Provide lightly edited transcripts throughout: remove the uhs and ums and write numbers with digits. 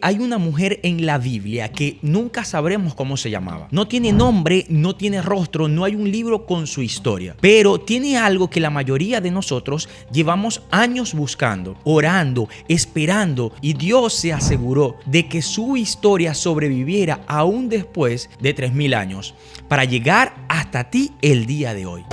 Hay una mujer en la Biblia que nunca sabremos cómo se llamaba. No tiene nombre, no tiene rostro, no hay un libro con su historia. Pero tiene algo que la mayoría de nosotros llevamos años buscando, orando, esperando, y Dios se aseguró de que su historia sobreviviera aún después de 3000 años para llegar hasta ti el día de hoy.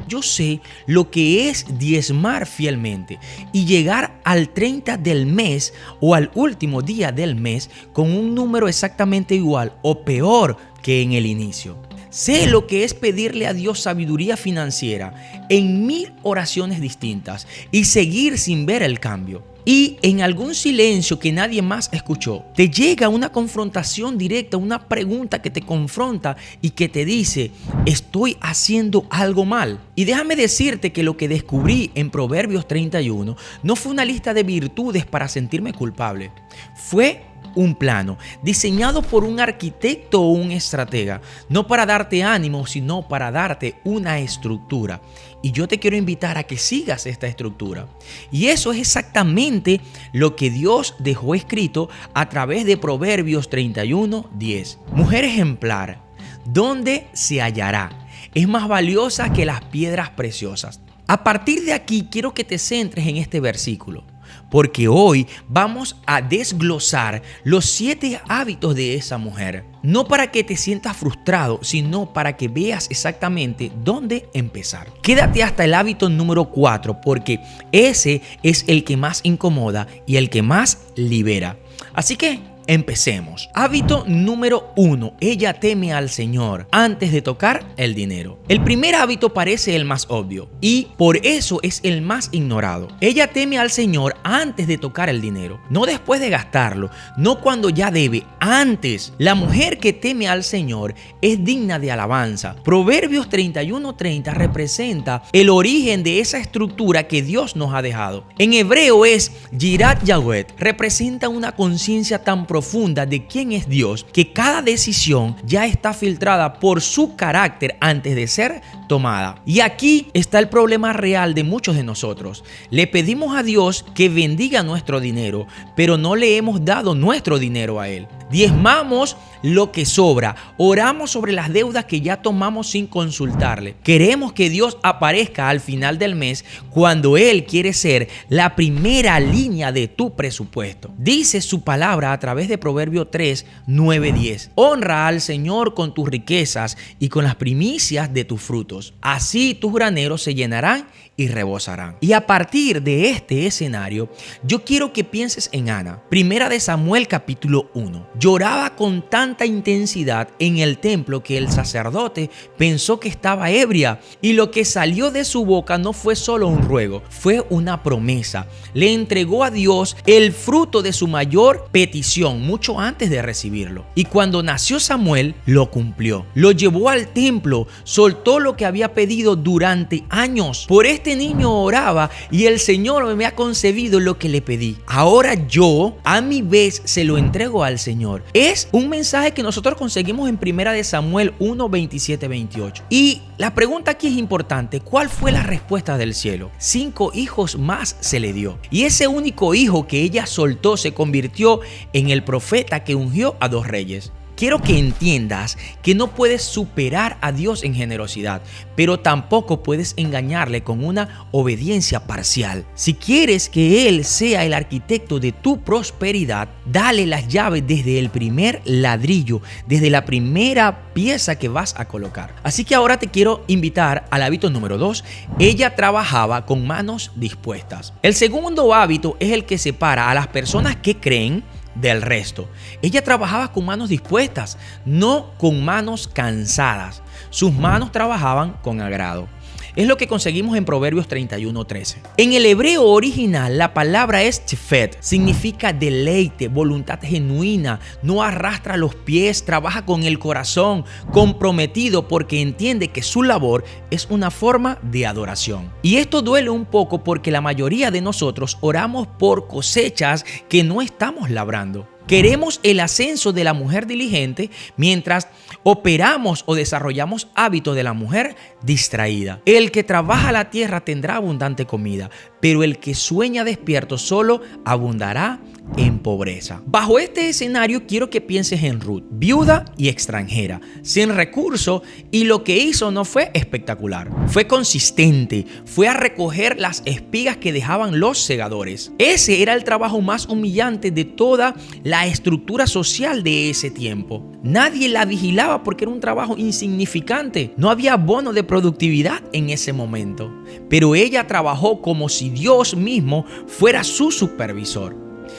Yo sé lo que es diezmar fielmente y llegar al 30 del mes o al último día del mes con un número exactamente igual o peor que en el inicio. Sé lo que es pedirle a Dios sabiduría financiera en 1000 oraciones distintas y seguir sin ver el cambio. Y en algún silencio que nadie más escuchó, te llega una confrontación directa, una pregunta que te confronta y que te dice: estoy haciendo algo mal. Y déjame decirte que lo que descubrí en Proverbios 31 no fue una lista de virtudes para sentirme culpable. Fue un plano diseñado por un arquitecto o un estratega, no para darte ánimo, sino para darte una estructura. Y yo te quiero invitar a que sigas esta estructura. Y eso es exactamente lo que Dios dejó escrito a través de Proverbios 31:10. Mujer ejemplar, ¿dónde se hallará? Es más valiosa que las piedras preciosas. A partir de aquí quiero que te centres en este versículo, porque hoy vamos a desglosar los 7 hábitos de esa mujer. No para que te sientas frustrado, sino para que veas exactamente dónde empezar. Quédate hasta el hábito número 4, porque ese es el que más incomoda y el que más libera. Así que empecemos. Hábito número 1. Ella teme al Señor antes de tocar el dinero. El primer hábito parece el más obvio y por eso es el más ignorado. Ella teme al Señor antes de tocar el dinero, no después de gastarlo, no cuando ya debe, antes. La mujer que teme al Señor es digna de alabanza. Proverbios 31:30 representa el origen de esa estructura que Dios nos ha dejado. En hebreo es Yirat Yahweh, representa una conciencia tan profunda de quién es Dios, que cada decisión ya está filtrada por su carácter antes de ser tomada. Y aquí está el problema real de muchos de nosotros. Le pedimos a Dios que bendiga nuestro dinero, pero no le hemos dado nuestro dinero a Él. Diezmamos lo que sobra, oramos sobre las deudas que ya tomamos sin consultarle. Queremos que Dios aparezca al final del mes cuando Él quiere ser la primera línea de tu presupuesto. Dice su palabra a través de Proverbios 3:9-10. Honra al Señor con tus riquezas y con las primicias de tus frutos. Así tus graneros se llenarán y rebosarán. Y a partir de este escenario, yo quiero que pienses en Ana. Primera de Samuel capítulo 1. Lloraba con tanta intensidad en el templo que el sacerdote pensó que estaba ebria, y lo que salió de su boca no fue solo un ruego, fue una promesa. Le entregó a Dios el fruto de su mayor petición mucho antes de recibirlo. Y cuando nació Samuel, lo cumplió. Lo llevó al templo, soltó lo que había pedido durante años. Por este niño oraba y el Señor me ha concedido lo que le pedí. Ahora yo, a mi vez, se lo entrego al Señor. Es un mensaje que nosotros conseguimos en Primera de Samuel 1:27-28. Y la pregunta aquí es importante. ¿Cuál fue la respuesta del cielo? 5 hijos más se le dio. Y ese único hijo que ella soltó se convirtió en el profeta que ungió a 2 reyes. Quiero que entiendas que no puedes superar a Dios en generosidad, pero tampoco puedes engañarle con una obediencia parcial. Si quieres que Él sea el arquitecto de tu prosperidad, dale las llaves desde el primer ladrillo, desde la primera pieza que vas a colocar. Así que ahora te quiero invitar al hábito número 2. Ella trabajaba con manos dispuestas. El segundo hábito es el que separa a las personas que creen del resto. Ella trabajaba con manos dispuestas, no con manos cansadas. Sus manos trabajaban con agrado. Es lo que conseguimos en Proverbios 31:13. En el hebreo original, la palabra es tefet, significa deleite, voluntad genuina, no arrastra los pies, trabaja con el corazón, comprometido porque entiende que su labor es una forma de adoración. Y esto duele un poco porque la mayoría de nosotros oramos por cosechas que no estamos labrando. Queremos el ascenso de la mujer diligente mientras operamos o desarrollamos hábitos de la mujer distraída. El que trabaja la tierra tendrá abundante comida, pero el que sueña despierto solo abundará en pobreza. Bajo este escenario quiero que pienses en Ruth, viuda y extranjera, sin recursos, y lo que hizo no fue espectacular. Fue consistente, fue a recoger las espigas que dejaban los segadores. Ese era el trabajo más humillante de toda la estructura social de ese tiempo. Nadie la vigilaba porque era un trabajo insignificante. No había bono de productividad en ese momento. Pero ella trabajó como si Dios mismo fuera su supervisor.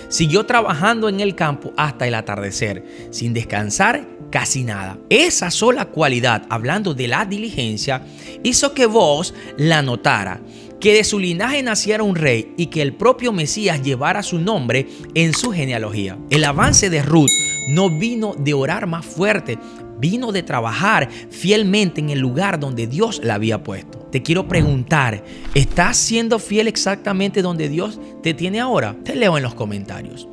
Siguió trabajando en el campo hasta el atardecer, sin descansar casi nada. Esa sola cualidad, hablando de la diligencia, hizo que Booz la notara, que de su linaje naciera un rey y que el propio Mesías llevara su nombre en su genealogía. El avance de Ruth no vino de orar más fuerte, vino de trabajar fielmente en el lugar donde Dios la había puesto. Te quiero preguntar, ¿estás siendo fiel exactamente donde Dios te tiene ahora? Te leo en los comentarios.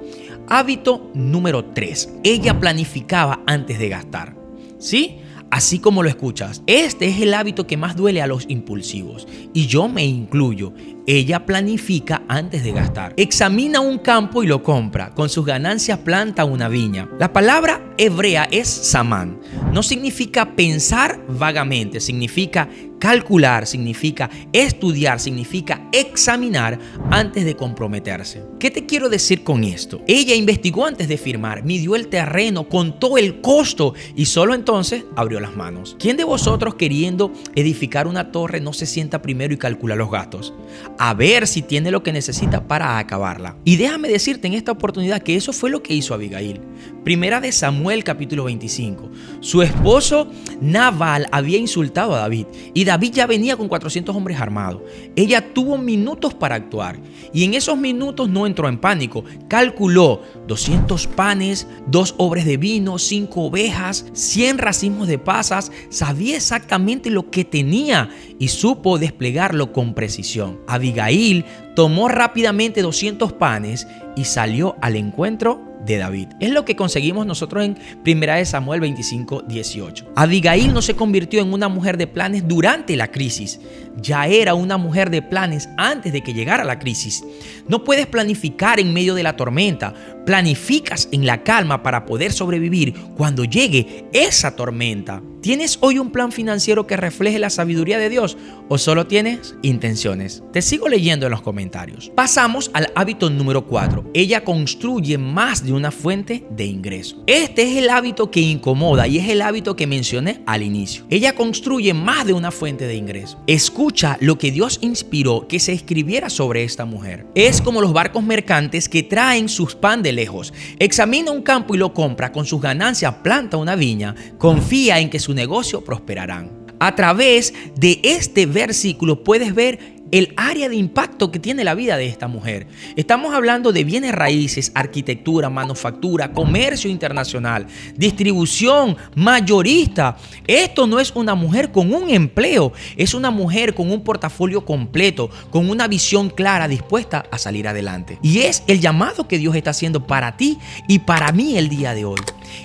Hábito número 3. Ella planificaba antes de gastar. ¿Sí? Así como lo escuchas, este es el hábito que más duele a los impulsivos, y yo me incluyo. Ella planifica antes de gastar. Examina un campo y lo compra. Con sus ganancias planta una viña. La palabra hebrea es samán. No significa pensar vagamente, significa calcular, significa estudiar, significa examinar antes de comprometerse. ¿Qué te quiero decir con esto? Ella investigó antes de firmar, midió el terreno, contó el costo y solo entonces abrió las manos. ¿Quién de vosotros, queriendo edificar una torre, no se sienta primero y calcula los gastos? A ver si tiene lo que necesita para acabarla. Y déjame decirte en esta oportunidad que eso fue lo que hizo Abigail. Primera de Samuel capítulo 25. Su esposo Nabal había insultado a David y David ya venía con 400 hombres armados. Ella tuvo minutos para actuar y en esos minutos no entró en pánico. Calculó 200 panes, 2 obres de vino, 5 ovejas, 100 racimos de pasas. Sabía exactamente lo que tenía y supo desplegarlo con precisión. Abigail tomó rápidamente 200 panes y salió al encuentro de David. Es lo que conseguimos nosotros en 1 Samuel 25:18. Abigail no se convirtió en una mujer de planes durante la crisis. Ya era una mujer de planes antes de que llegara la crisis. No puedes planificar en medio de la tormenta. Planificas en la calma para poder sobrevivir cuando llegue esa tormenta. ¿Tienes hoy un plan financiero que refleje la sabiduría de Dios o solo tienes intenciones? Te sigo leyendo en los comentarios. Pasamos al hábito número 4. Ella construye más de una fuente de ingreso. Este es el hábito que incomoda y es el hábito que mencioné al inicio. Ella construye más de una fuente de ingreso. Escucha lo que Dios inspiró que se escribiera sobre esta mujer. Es como los barcos mercantes que traen sus pan de lejos. Examina un campo y lo compra. Con sus ganancias planta una viña. Confía en que su negocio prosperarán. A través de este versículo puedes ver el área de impacto que tiene la vida de esta mujer. Estamos hablando de bienes raíces, arquitectura, manufactura, comercio internacional, distribución, mayorista. Esto no es una mujer con un empleo, es una mujer con un portafolio completo, con una visión clara, dispuesta a salir adelante. Y es el llamado que Dios está haciendo para ti y para mí el día de hoy.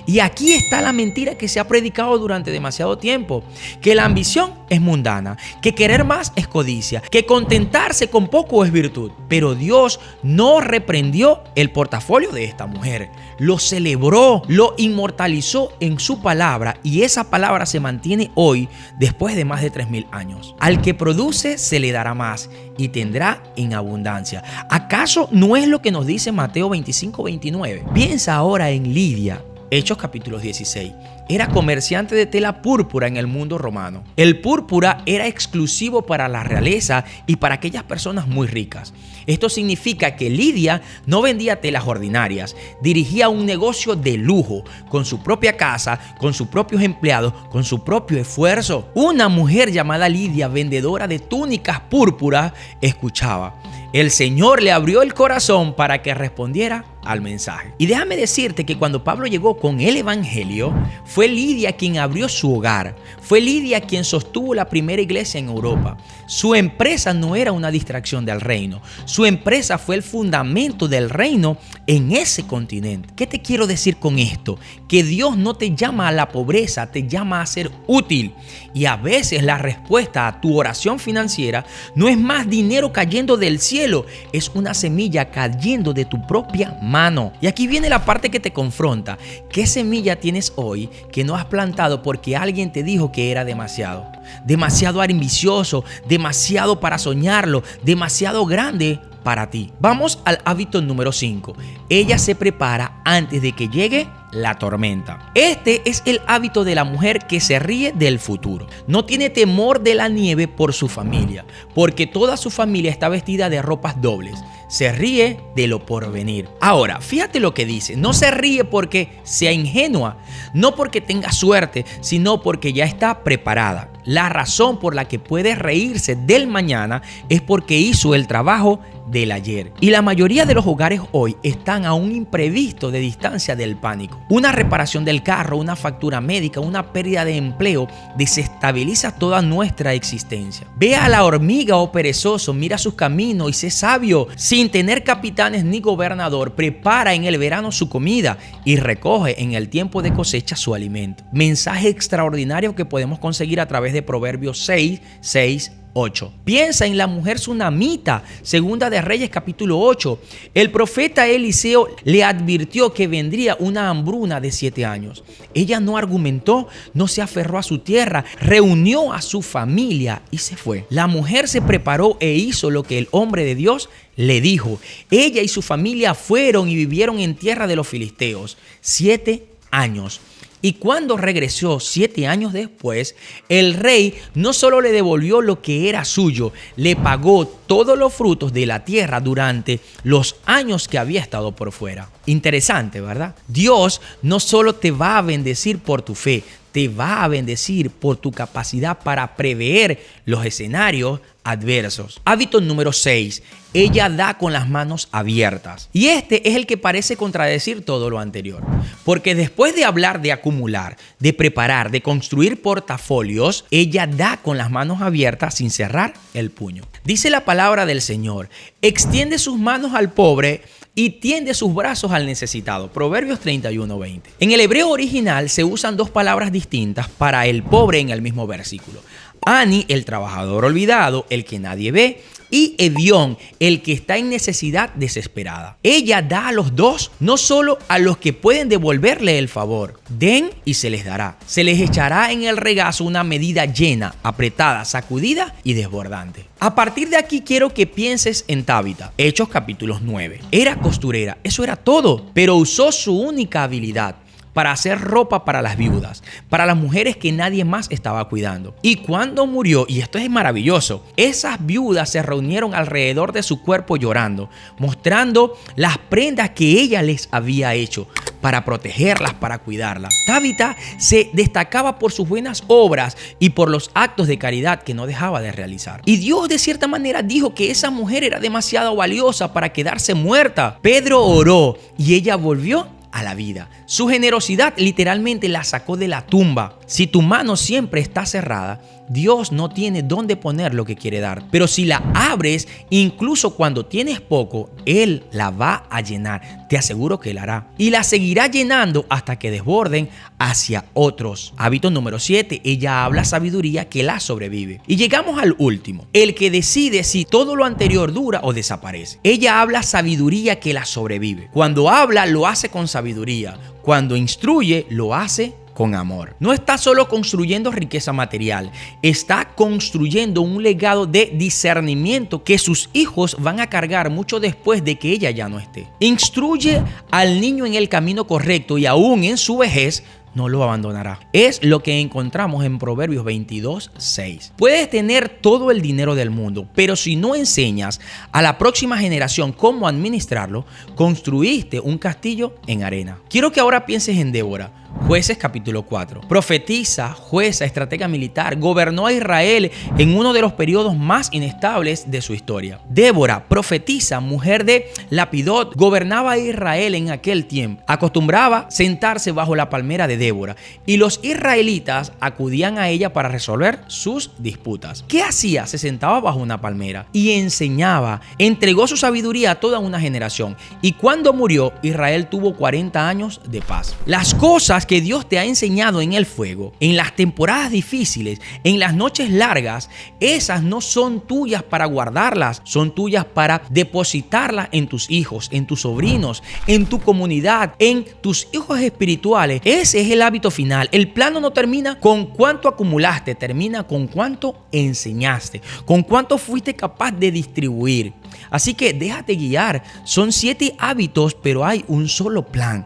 Y aquí está la mentira que se ha predicado durante demasiado tiempo, que la ambición es mundana, que querer más es codicia, que contentarse con poco es virtud. Pero Dios no reprendió el portafolio de esta mujer, lo celebró, lo inmortalizó en su palabra y esa palabra se mantiene hoy después de más de 3000 años. Al que produce se le dará más y tendrá en abundancia. ¿Acaso no es lo que nos dice Mateo 25:29? Piensa ahora en Lidia. Hechos capítulo 16. Era comerciante de tela púrpura en el mundo romano. El púrpura era exclusivo para la realeza y para aquellas personas muy ricas. Esto significa que Lidia no vendía telas ordinarias, dirigía un negocio de lujo, con su propia casa, con sus propios empleados, con su propio esfuerzo. Una mujer llamada Lidia, vendedora de túnicas púrpuras, escuchaba. El Señor le abrió el corazón para que respondiera al mensaje. Y déjame decirte que cuando Pablo llegó con el evangelio, fue Lidia quien abrió su hogar, fue Lidia quien sostuvo la primera iglesia en Europa. Su empresa no era una distracción del reino, su empresa fue el fundamento del reino en ese continente. ¿Qué te quiero decir con esto? Que Dios no te llama a la pobreza, te llama a ser útil. Y a veces la respuesta a tu oración financiera no es más dinero cayendo del cielo, es una semilla cayendo de tu propia mano. Y aquí viene la parte que te confronta. ¿Qué semilla tienes hoy que no has plantado porque alguien te dijo que era demasiado? Demasiado ambicioso, demasiado para soñarlo, demasiado grande para ti. Vamos al hábito número 5. Ella se prepara antes de que llegue la tormenta. Este es el hábito de la mujer que se ríe del futuro. No tiene temor de la nieve por su familia, porque toda su familia está vestida de ropas dobles. Se ríe de lo porvenir. Ahora, fíjate lo que dice. No se ríe porque sea ingenua, no porque tenga suerte, sino porque ya está preparada. La razón por la que puede reírse del mañana es porque hizo el trabajo del ayer. Y la mayoría de los hogares hoy están a un imprevisto de distancia del pánico. Una reparación del carro, una factura médica, una pérdida de empleo desestabiliza toda nuestra existencia. Ve a la hormiga, oh perezoso, mira sus caminos y sé sabio. Sin tener capitanes ni gobernador, prepara en el verano su comida y recoge en el tiempo de cosecha su alimento. Mensaje extraordinario que podemos conseguir a través de Proverbios 6:6. 8. Piensa en la mujer sunamita, segunda de Reyes capítulo 8. El profeta Eliseo le advirtió que vendría una hambruna de 7 años. Ella no argumentó, no se aferró a su tierra, reunió a su familia y se fue. La mujer se preparó e hizo lo que el hombre de Dios le dijo. Ella y su familia fueron y vivieron en tierra de los filisteos 7 años. Y cuando regresó 7 años después, el rey no solo le devolvió lo que era suyo, le pagó todos los frutos de la tierra durante los años que había estado por fuera. Interesante, ¿verdad? Dios no solo te va a bendecir por tu fe, te va a bendecir por tu capacidad para prever los escenarios adversos. Hábito número 6. Ella da con las manos abiertas. Y este es el que parece contradecir todo lo anterior. Porque después de hablar de acumular, de preparar, de construir portafolios, ella da con las manos abiertas sin cerrar el puño. Dice la palabra del Señor: extiende sus manos al pobre y tiende sus brazos al necesitado. Proverbios 31:20. En el hebreo original se usan dos palabras distintas para el pobre en el mismo versículo. Ani, el trabajador olvidado, el que nadie ve, y Evión, el que está en necesidad desesperada. Ella da a los dos, no solo a los que pueden devolverle el favor. Den y se les dará. Se les echará en el regazo una medida llena, apretada, sacudida y desbordante. A partir de aquí quiero que pienses en Tabita. Hechos capítulos 9. Era costurera, eso era todo, pero usó su única habilidad para hacer ropa para las viudas, para las mujeres que nadie más estaba cuidando. Y cuando murió, y esto es maravilloso, esas viudas se reunieron alrededor de su cuerpo llorando, mostrando las prendas que ella les había hecho para protegerlas, para cuidarlas. Tabita se destacaba por sus buenas obras y por los actos de caridad que no dejaba de realizar. Y Dios de cierta manera dijo que esa mujer era demasiado valiosa para quedarse muerta. Pedro oró y ella volvió a la vida. Su generosidad literalmente la sacó de la tumba. Si tu mano siempre está cerrada, Dios no tiene dónde poner lo que quiere dar. Pero si la abres, incluso cuando tienes poco, Él la va a llenar. Te aseguro que la hará. Y la seguirá llenando hasta que desborden hacia otros. Hábito número 7. Ella habla sabiduría que la sobrevive. Y llegamos al último. El que decide si todo lo anterior dura o desaparece. Ella habla sabiduría que la sobrevive. Cuando habla, lo hace con sabiduría. Cuando instruye, lo hace con amor. No está solo construyendo riqueza material, está construyendo un legado de discernimiento que sus hijos van a cargar mucho después de que ella ya no esté. Instruye al niño en el camino correcto y aún en su vejez no lo abandonará. Es lo que encontramos en Proverbios 22:6. Puedes tener todo el dinero del mundo, pero si no enseñas a la próxima generación cómo administrarlo, construiste un castillo en arena. Quiero que ahora pienses en Débora, Jueces capítulo 4. Profetiza, jueza, estratega militar, gobernó a Israel en uno de los periodos más inestables de su historia. Débora, profetisa, mujer de Lapidot, gobernaba a Israel en aquel tiempo. Acostumbraba sentarse bajo la palmera de Débora y los israelitas acudían a ella para resolver sus disputas. ¿Qué hacía? Se sentaba bajo una palmera y enseñaba. Entregó su sabiduría a toda una generación y cuando murió, Israel tuvo 40 años de paz. Las cosas que Dios te ha enseñado en el fuego, en las temporadas difíciles, en las noches largas, esas no son tuyas para guardarlas, son tuyas para depositarlas en tus hijos, en tus sobrinos, en tu comunidad, en tus hijos espirituales. Ese es el hábito final. El plano no termina con cuánto acumulaste, termina con cuánto enseñaste, con cuánto fuiste capaz de distribuir. Así que déjate guiar. Son 7 hábitos, pero hay un solo plan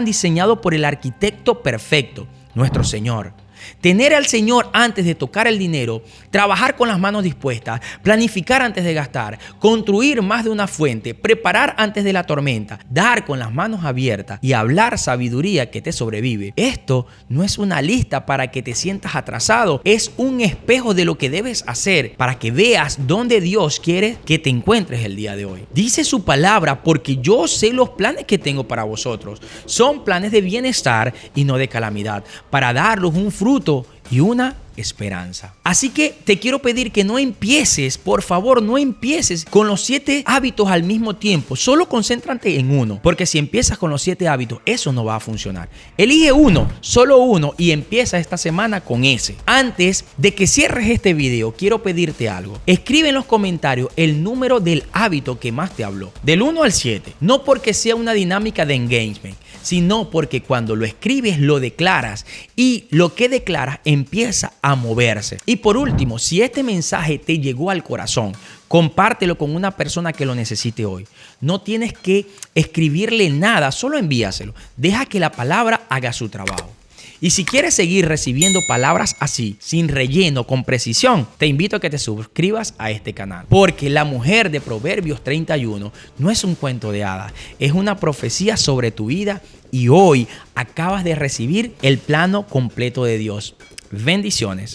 diseñado por el arquitecto perfecto, nuestro Señor. Tener al Señor antes de tocar el dinero, trabajar con las manos dispuestas, planificar antes de gastar, construir más de una fuente, preparar antes de la tormenta, dar con las manos abiertas y hablar sabiduría que te sobrevive. Esto no es una lista para que te sientas atrasado, es un espejo de lo que debes hacer para que veas dónde Dios quiere que te encuentres el día de hoy. Dice su palabra, porque yo sé los planes que tengo para vosotros. Son planes de bienestar y no de calamidad, para darlos un fruto y una esperanza. Así que te quiero pedir que no empieces, por favor, no empieces con los 7 hábitos al mismo tiempo. Solo concéntrate en uno, porque si empiezas con los 7 hábitos, eso no va a funcionar. Elige uno, solo uno, y empieza esta semana con ese. Antes de que cierres este video, quiero pedirte algo. Escribe en los comentarios el número del hábito que más te habló, del 1 al 7. No porque sea una dinámica de engagement, sino porque cuando lo escribes lo declaras y lo que declaras empieza a moverse. Y por último, si este mensaje te llegó al corazón, compártelo con una persona que lo necesite hoy. No tienes que escribirle nada, solo envíaselo. Deja que la palabra haga su trabajo. Y si quieres seguir recibiendo palabras así, sin relleno, con precisión, te invito a que te suscribas a este canal. Porque la mujer de Proverbios 31 no es un cuento de hadas, es una profecía sobre tu vida y hoy acabas de recibir el plano completo de Dios. Bendiciones.